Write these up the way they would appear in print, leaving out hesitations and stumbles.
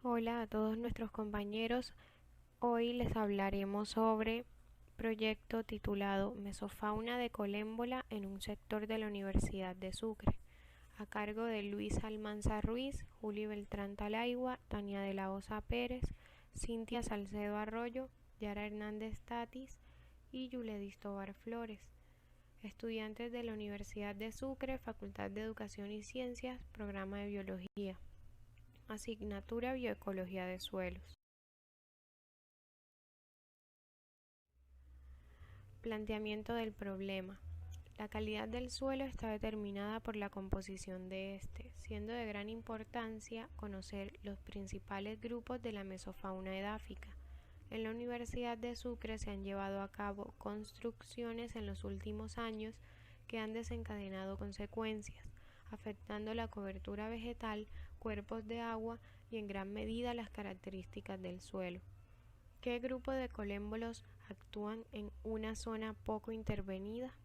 Hola a todos nuestros compañeros. Hoy les hablaremos sobre proyecto titulado Mesofauna de colémbola en un sector de la Universidad de Sucre, a cargo de Luis Almanza Ruiz, Juli Beltrán Talaigua, Tania de la Osa Pérez, Cintia Salcedo Arroyo, Yara Hernández Tatis y Yuledis Tobar Flores, estudiantes de la Universidad de Sucre, Facultad de Educación y Ciencias, Programa de Biología, asignatura Bioecología de Suelos. Planteamiento del problema. La calidad del suelo está determinada por la composición de este, siendo de gran importancia conocer los principales grupos de la mesofauna edáfica. En la Universidad de Sucre se han llevado a cabo construcciones en los últimos años que han desencadenado consecuencias, afectando la cobertura vegetal, cuerpos de agua y en gran medida las características del suelo. ¿Qué grupo de colémbolos actúan en una zona poco intervenida?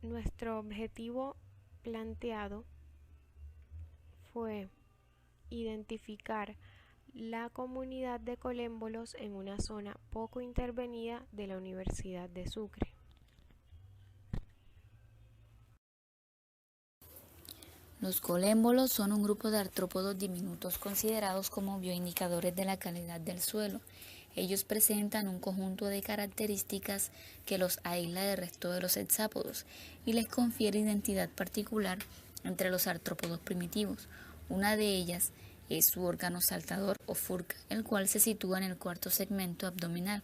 Nuestro objetivo planteado fue identificar la comunidad de colémbolos en una zona poco intervenida de la Universidad de Sucre. Los colémbolos son un grupo de artrópodos diminutos considerados como bioindicadores de la calidad del suelo. Ellos presentan un conjunto de características que los aísla del resto de los hexápodos y les confiere identidad particular entre los artrópodos primitivos. Una de ellas es su órgano saltador o furca, el cual se sitúa en el cuarto segmento abdominal.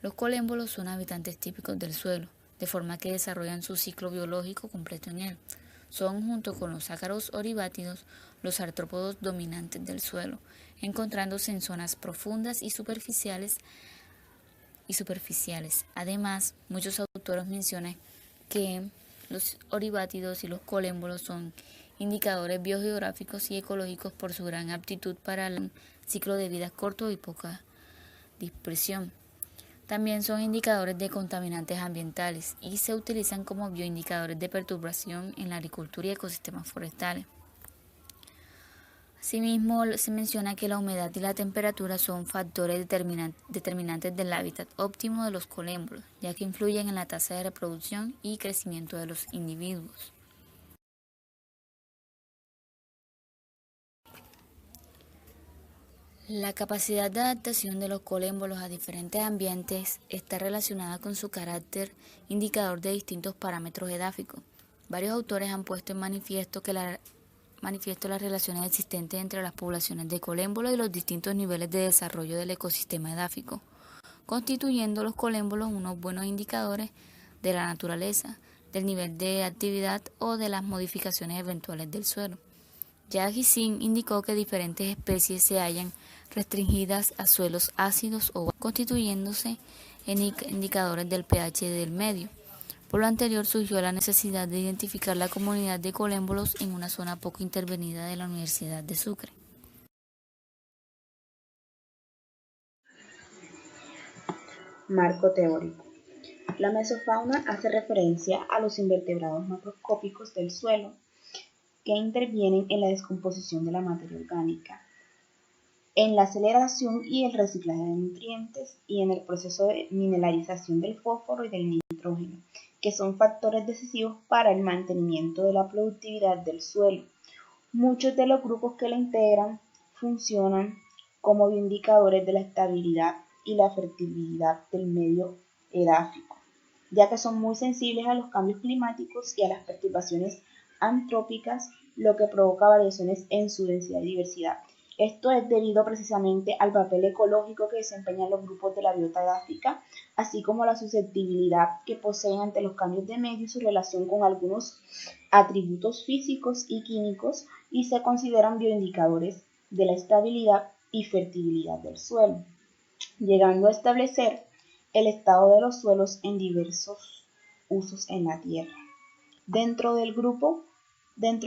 Los colémbolos son habitantes típicos del suelo, de forma que desarrollan su ciclo biológico completo en él. Son, junto con los ácaros oribátidos, los artrópodos dominantes del suelo, encontrándose en zonas profundas y superficiales. Además, muchos autores mencionan que los oribátidos y los colémbolos son indicadores biogeográficos y ecológicos por su gran aptitud para el ciclo de vida corto y poca dispersión. También son indicadores de contaminantes ambientales y se utilizan como bioindicadores de perturbación en la agricultura y ecosistemas forestales. Asimismo, se menciona que la humedad y la temperatura son factores determinantes del hábitat óptimo de los colémbolos, ya que influyen en la tasa de reproducción y crecimiento de los individuos. La capacidad de adaptación de los colémbolos a diferentes ambientes está relacionada con su carácter indicador de distintos parámetros edáficos. Varios autores han puesto en manifiesto las relaciones existentes entre las poblaciones de colémbolos y los distintos niveles de desarrollo del ecosistema edáfico, constituyendo los colémbolos unos buenos indicadores de la naturaleza, del nivel de actividad o de las modificaciones eventuales del suelo. Yaghi-Sin indicó que diferentes especies se hallan restringidas a suelos ácidos o constituyéndose en indicadores del pH del medio. Por lo anterior surgió la necesidad de identificar la comunidad de colémbolos en una zona poco intervenida de la Universidad de Sucre. Marco teórico. La mesofauna hace referencia a los invertebrados macroscópicos del suelo que intervienen en la descomposición de la materia orgánica, en la aceleración y el reciclaje de nutrientes y en el proceso de mineralización del fósforo y del nitrógeno, que son factores decisivos para el mantenimiento de la productividad del suelo. Muchos de los grupos que la integran funcionan como indicadores de la estabilidad y la fertilidad del medio edáfico, ya que son muy sensibles a los cambios climáticos y a las perturbaciones antrópicas, lo que provoca variaciones en su densidad y diversidad. Esto es debido precisamente al papel ecológico que desempeñan los grupos de la biota edáfica, así como la susceptibilidad que poseen ante los cambios de medio y su relación con algunos atributos físicos y químicos, y se consideran bioindicadores de la estabilidad y fertilidad del suelo, llegando a establecer el estado de los suelos en diversos usos en la tierra. Dentro de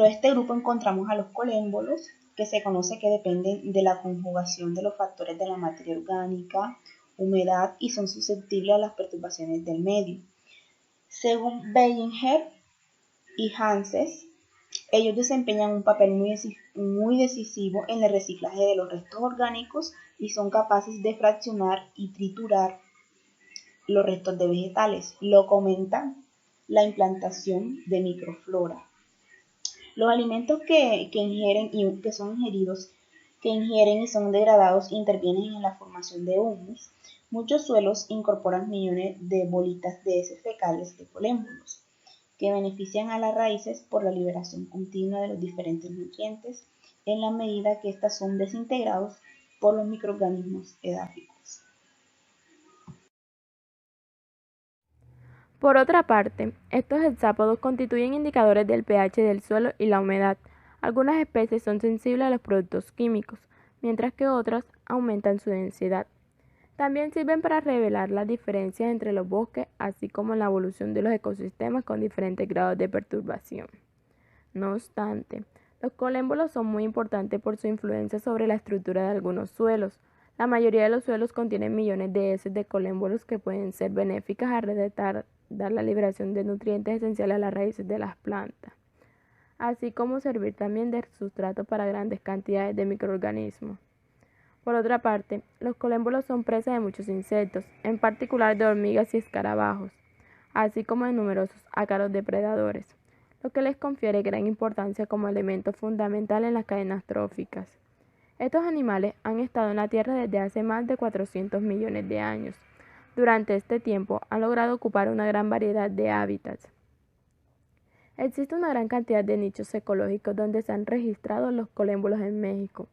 este grupo encontramos a los colémbolos, que se conoce que dependen de la conjugación de los factores de la materia orgánica, humedad y son susceptibles a las perturbaciones del medio. Según Bellinger y Hanses, Ellos desempeñan un papel muy decisivo en el reciclaje de los restos orgánicos y son capaces de fraccionar y triturar los restos de vegetales, lo que aumenta la implantación de microflora. Los alimentos que ingieren y que son ingeridos, que ingieren y son degradados intervienen en la formación de humus. Muchos suelos incorporan millones de bolitas de heces fecales de colémbolos, que benefician a las raíces por la liberación continua de los diferentes nutrientes en la medida que éstas son desintegrados por los microorganismos edáficos. Por otra parte, estos hexápodos constituyen indicadores del pH del suelo y la humedad. Algunas especies son sensibles a los productos químicos, mientras que otras aumentan su densidad. También sirven para revelar las diferencias entre los bosques, así como la evolución de los ecosistemas con diferentes grados de perturbación. No obstante, los colémbolos son muy importantes por su influencia sobre la estructura de algunos suelos. La mayoría de los suelos contienen millones de heces de colémbolos que pueden ser benéficas a retardar la liberación de nutrientes esenciales a las raíces de las plantas, así como servir también de sustrato para grandes cantidades de microorganismos. Por otra parte, los colémbolos son presa de muchos insectos, en particular de hormigas y escarabajos, así como de numerosos ácaros depredadores, lo que les confiere gran importancia como elemento fundamental en las cadenas tróficas. Estos animales han estado en la Tierra desde hace más de 400 millones de años. Durante este tiempo han logrado ocupar una gran variedad de hábitats. Existe una gran cantidad de nichos ecológicos donde se han registrado los colémbolos en México,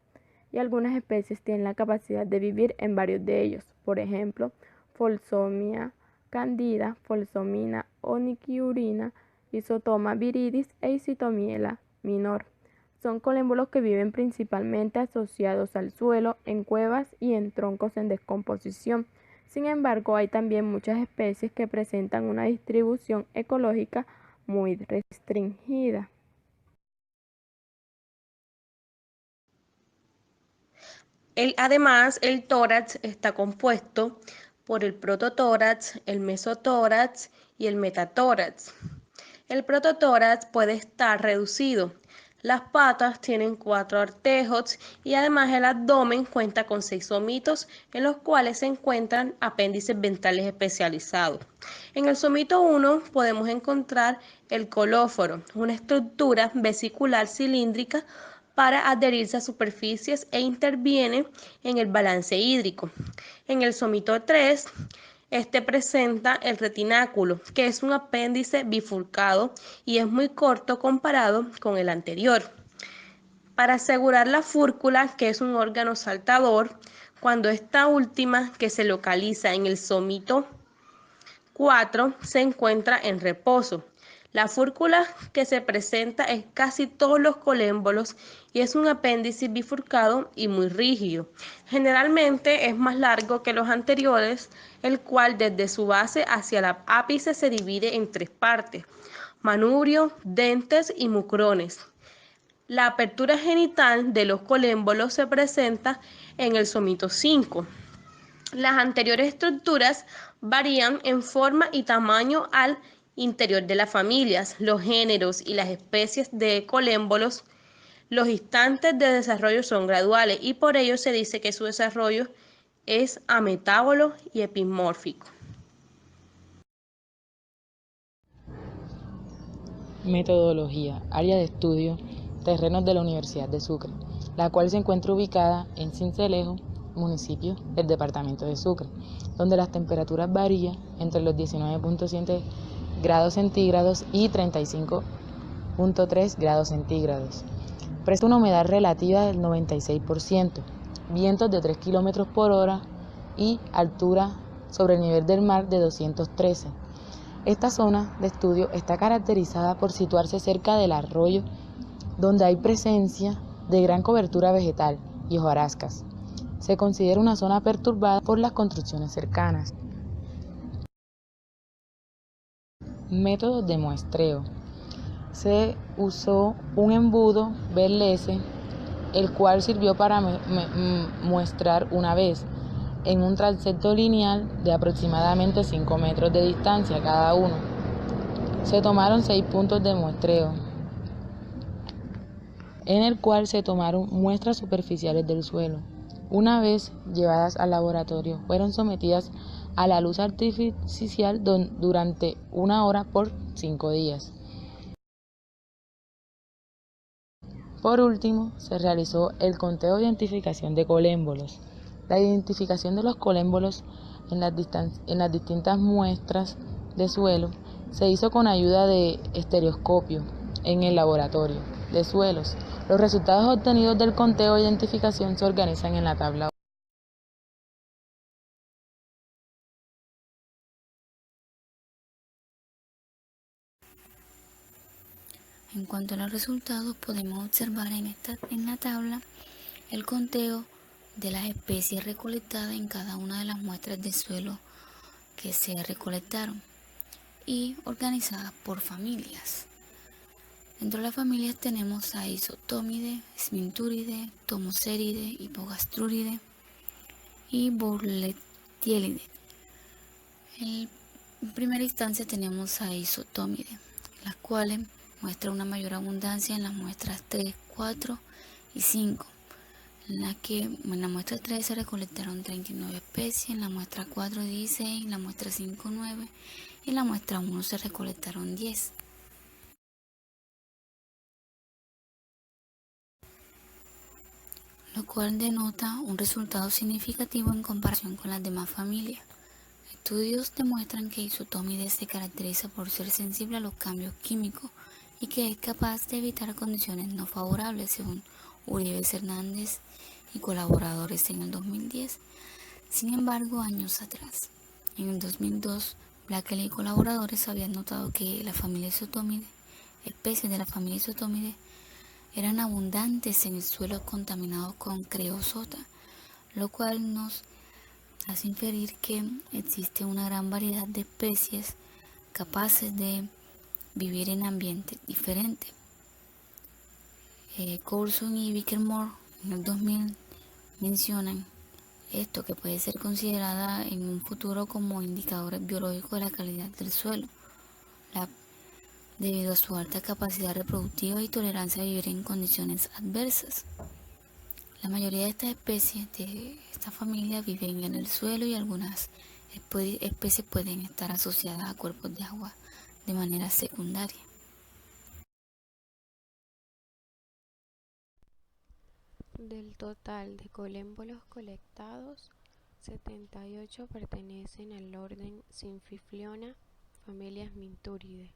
y algunas especies tienen la capacidad de vivir en varios de ellos, por ejemplo, Folsomia candida, Folsomina onychiurina, Isotoma viridis e Isitomiela minor. Son colémbolos que viven principalmente asociados al suelo, en cuevas y en troncos en descomposición. Sin embargo, hay también muchas especies que presentan una distribución ecológica muy restringida. Además, el tórax está compuesto por el prototórax, el mesotórax y el metatórax. El prototórax puede estar reducido. Las patas tienen 4 artejos y además el abdomen cuenta con 6 somitos en los cuales se encuentran apéndices ventrales especializados. En el somito 1 podemos encontrar el colóforo, una estructura vesicular cilíndrica para adherirse a superficies e interviene en el balance hídrico. En el somito 3, presenta el retináculo, que es un apéndice bifurcado y es muy corto comparado con el anterior. Para asegurar la fúrcula, que es un órgano saltador, cuando esta última, que se localiza en el somito 4, se encuentra en reposo. La fúrcula que se presenta en casi todos los colémbolos y es un apéndice bifurcado y muy rígido. Generalmente es más largo que los anteriores, el cual desde su base hacia el ápice se divide en 3 partes: manubrio, dentes y mucrones. La apertura genital de los colémbolos se presenta en el somito 5. Las anteriores estructuras varían en forma y tamaño al interior de las familias, los géneros y las especies de colémbolos. Los instantes de desarrollo son graduales y por ello se dice que su desarrollo es ametábolo y epimórfico. Metodología, área de estudio, terrenos de la Universidad de Sucre, la cual se encuentra ubicada en Sincelejo, municipio del departamento de Sucre, donde las temperaturas varían entre los 19.7 grados centígrados y 35.3 grados centígrados. Presenta una humedad relativa del 96%, vientos de 3 km por hora y altura sobre el nivel del mar de 213. Esta zona de estudio está caracterizada por situarse cerca del arroyo, donde hay presencia de gran cobertura vegetal y hojarascas. Se considera una zona perturbada por las construcciones cercanas. Métodos de muestreo. Se usó un embudo BLS, el cual sirvió para muestrar una vez en un transecto lineal de aproximadamente 5 metros de distancia cada uno. Se tomaron 6 puntos de muestreo. en el cual se tomaron muestras superficiales del suelo. Una vez llevadas al laboratorio, fueron sometidas a la luz artificial durante 1 hora por 5 días. Por último, se realizó el conteo de identificación de colémbolos. La identificación de los colémbolos en las distintas muestras de suelo se hizo con ayuda de estereoscopio en el laboratorio de suelos. Los resultados obtenidos del conteo de identificación se organizan en la tabla. En cuanto a los resultados, podemos observar en la tabla el conteo de las especies recolectadas en cada una de las muestras de suelo que se recolectaron y organizadas por familias. Dentro de las familias tenemos a Isotomide, Sminthuridae, Thomoseridae, Hypogastruridae y Burletielidae. En primera instancia tenemos a Isotomide, las cuales muestran una mayor abundancia en las muestras 3, 4 y 5, en la muestra 3 se recolectaron 39 especies, en la muestra 4 16, en la muestra 5 9 y en la muestra 1 se recolectaron 10. Lo cual denota un resultado significativo en comparación con las demás familias. Estudios demuestran que Isotomide se caracteriza por ser sensible a los cambios químicos y que es capaz de evitar condiciones no favorables, según Uribe Hernández y colaboradores en el 2010. Sin embargo, años atrás, en el 2002, Blackley y colaboradores habían notado que la familia Isotomide, especies de la familia Isotomide, eran abundantes en el suelo contaminado con creosota, lo cual nos hace inferir que existe una gran variedad de especies capaces de vivir en ambientes diferentes. Coulson y Bickmore en el 2000 mencionan esto, que puede ser considerada en un futuro como indicadores biológicos de la calidad del suelo, debido a su alta capacidad reproductiva y tolerancia a vivir en condiciones adversas. La mayoría de estas especies de esta familia viven en el suelo y algunas especies pueden estar asociadas a cuerpos de agua de manera secundaria. Del total de colémbolos colectados, 78 pertenecen al orden Symphifliona, familia Sminthuridae.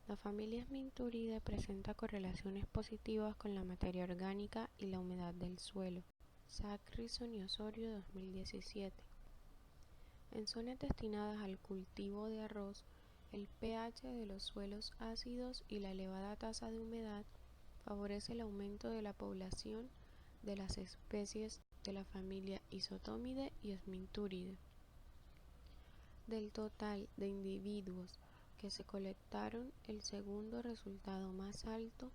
La familia Sminthuridae presenta correlaciones positivas con la materia orgánica y la humedad del suelo. Sacrison y Osorio, 2017. En zonas destinadas al cultivo de arroz, el pH de los suelos ácidos y la elevada tasa de humedad favorece el aumento de la población de las especies de la familia Isotomide y Sminthuridae. Del total de individuos que se colectaron, el segundo resultado más alto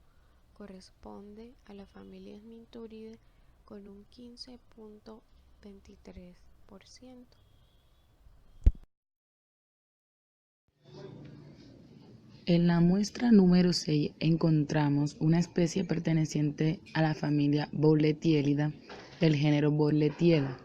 corresponde a la familia Sminthuridae con un 15.23%. En la muestra número 6 encontramos una especie perteneciente a la familia Burletielida del género Burletiella.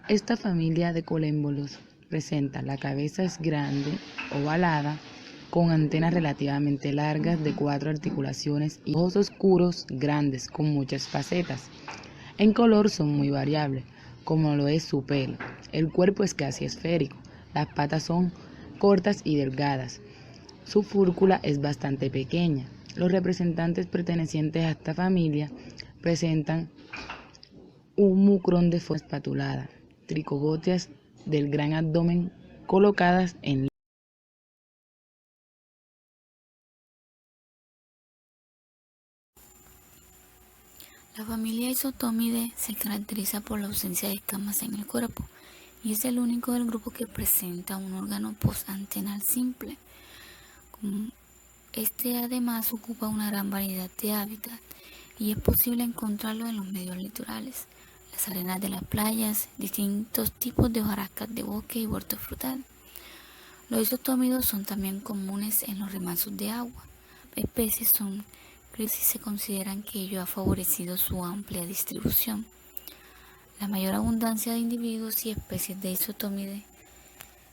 Esta familia de colémbolos presenta la cabeza es grande, ovalada, con antenas relativamente largas de 4 articulaciones y ojos oscuros grandes con muchas facetas. En color son muy variables, como lo es su pelo. El cuerpo es casi esférico, las patas son cortas y delgadas. Su fúrcula es bastante pequeña. Los representantes pertenecientes a esta familia presentan un mucrón de forma espatulada, tricobotias del gran abdomen colocadas en La familia Isotomide se caracteriza por la ausencia de escamas en el cuerpo y es el único del grupo que presenta un órgano postantenal simple. Este además ocupa una gran variedad de hábitats y es posible encontrarlo en los medios litorales, las arenas de las playas, distintos tipos de hojarascas de bosque y huerto frutal. Los isotómidos son también comunes en los remansos de agua. Especies son pero sí se consideran que ello ha favorecido su amplia distribución. La mayor abundancia de individuos y especies de isotómides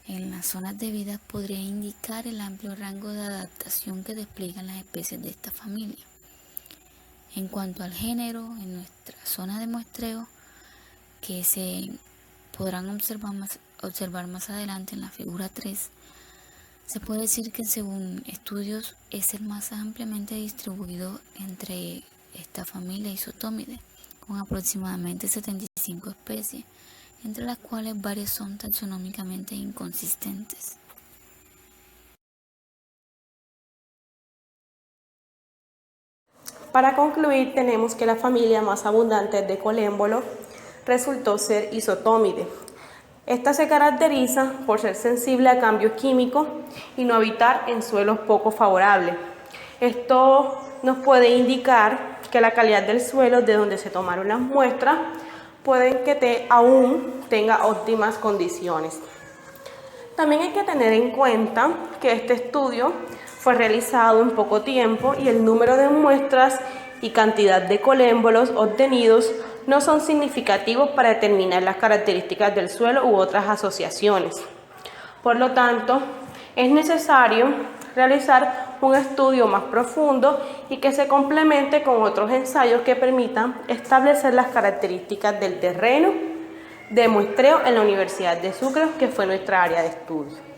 en las zonas de vida podría indicar el amplio rango de adaptación que despliegan las especies de esta familia. En cuanto al género, en nuestra zona de muestreo, que se podrán observar más adelante en la figura 3, se puede decir que según estudios es el más ampliamente distribuido entre esta familia Isotomide, con aproximadamente 75 especies, entre las cuales varias son taxonómicamente inconsistentes. Para concluir, tenemos que la familia más abundante de colémbolo resultó ser Isotomide. Esta se caracteriza por ser sensible a cambios químicos y no habitar en suelos poco favorables. Esto nos puede indicar que la calidad del suelo de donde se tomaron las muestras pueden que aún tenga óptimas condiciones. También hay que tener en cuenta que este estudio fue realizado en poco tiempo y el número de muestras y cantidad de colémbolos obtenidos no son significativos para determinar las características del suelo u otras asociaciones. Por lo tanto, es necesario realizar un estudio más profundo y que se complemente con otros ensayos que permitan establecer las características del terreno de muestreo en la Universidad de Sucre, que fue nuestra área de estudio.